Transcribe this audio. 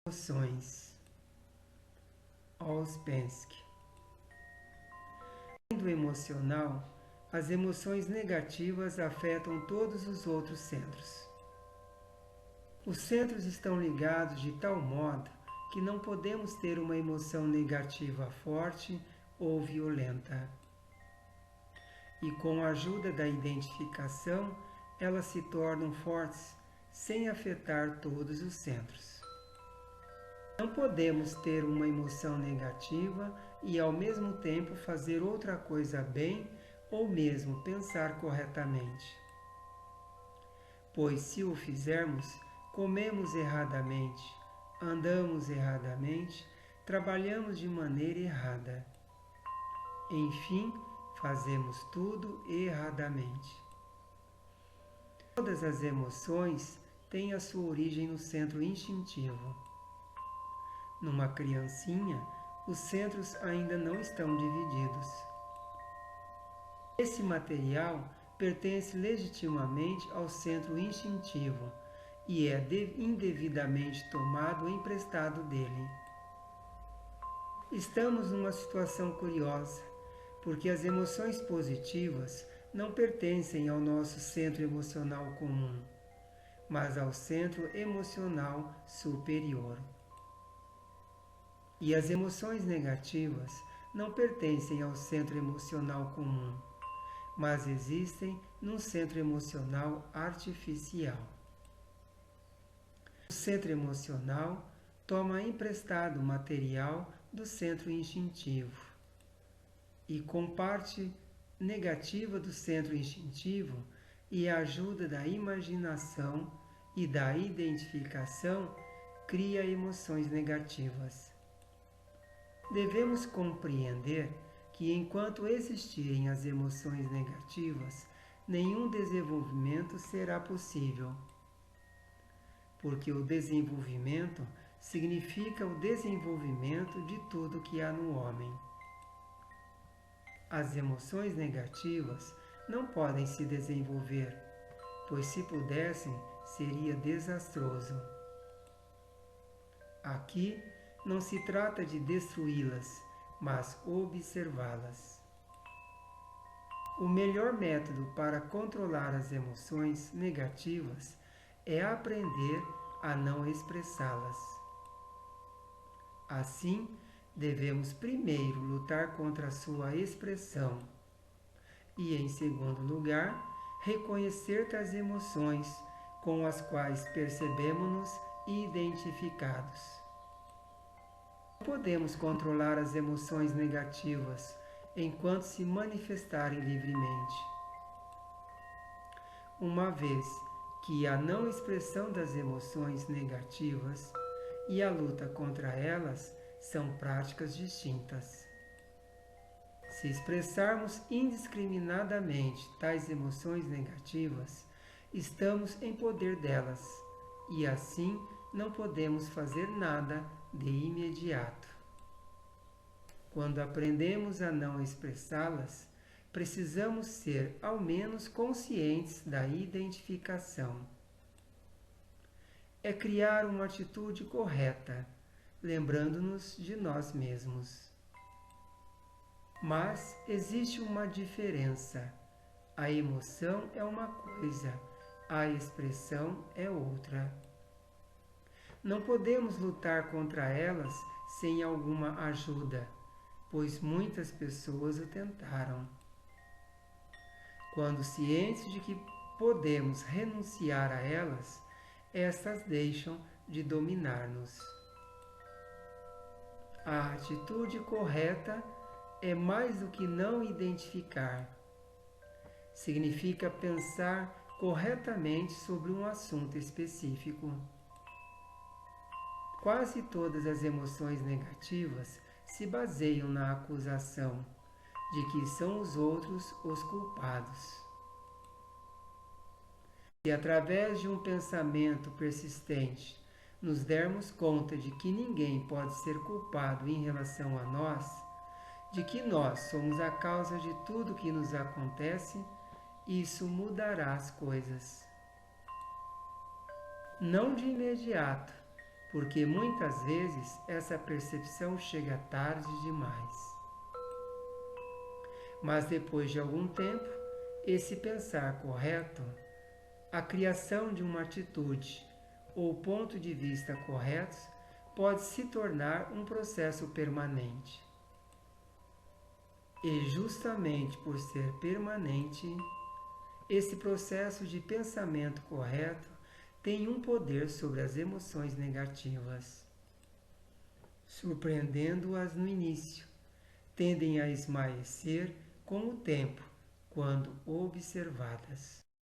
Emoções. Ouspensky. Além do emocional, as emoções negativas afetam todos os outros centros. Os centros estão ligados de tal modo que não podemos ter uma emoção negativa forte ou violenta. E com a ajuda da identificação, elas se tornam fortes sem afetar todos os centros. Não podemos ter uma emoção negativa e ao mesmo tempo fazer outra coisa bem ou mesmo pensar corretamente. Pois se o fizermos, comemos erradamente, andamos erradamente, trabalhamos de maneira errada. Enfim, fazemos tudo erradamente. Todas as emoções têm a sua origem no centro instintivo. Numa criancinha, os centros ainda não estão divididos. Esse material pertence legitimamente ao centro instintivo e é indevidamente tomado ou emprestado dele. Estamos numa situação curiosa, porque as emoções positivas não pertencem ao nosso centro emocional comum, mas ao centro emocional superior. E as emoções negativas não pertencem ao centro emocional comum, mas existem num centro emocional artificial. O centro emocional toma emprestado o material do centro instintivo e com parte negativa do centro instintivo e a ajuda da imaginação e da identificação cria emoções negativas. Devemos compreender que enquanto existirem as emoções negativas, nenhum desenvolvimento será possível. Porque o desenvolvimento significa o desenvolvimento de tudo que há no homem. As emoções negativas não podem se desenvolver, pois se pudessem, seria desastroso. Aqui não se trata de destruí-las, mas observá-las. O melhor método para controlar as emoções negativas é aprender a não expressá-las. Assim, devemos primeiro lutar contra a sua expressão e, em segundo lugar, reconhecer tais emoções com as quais percebemos-nos identificados. Podemos controlar as emoções negativas enquanto se manifestarem livremente. Uma vez que a não expressão das emoções negativas e a luta contra elas são práticas distintas. Se expressarmos indiscriminadamente tais emoções negativas, estamos em poder delas e assim não podemos fazer nada de imediato. Quando aprendemos a não expressá-las, precisamos ser ao menos conscientes da identificação. É criar uma atitude correta, lembrando-nos de nós mesmos. Mas existe uma diferença. A emoção é uma coisa, a expressão é outra. Não podemos lutar contra elas sem alguma ajuda, pois muitas pessoas o tentaram. Quando cientes de que podemos renunciar a elas, estas deixam de dominar-nos. A atitude correta é mais do que não identificar. Significa pensar corretamente sobre um assunto específico. Quase todas as emoções negativas se baseiam na acusação de que são os outros os culpados. Se através de um pensamento persistente nos dermos conta de que ninguém pode ser culpado em relação a nós, de que nós somos a causa de tudo que nos acontece, isso mudará as coisas. Não de imediato, porque muitas vezes essa percepção chega tarde demais. Mas depois de algum tempo, esse pensar correto, a criação de uma atitude ou ponto de vista corretos pode se tornar um processo permanente. E justamente por ser permanente, esse processo de pensamento correto tem um poder sobre as emoções negativas. Surpreendendo-as no início, tendem a esmaecer com o tempo, quando observadas.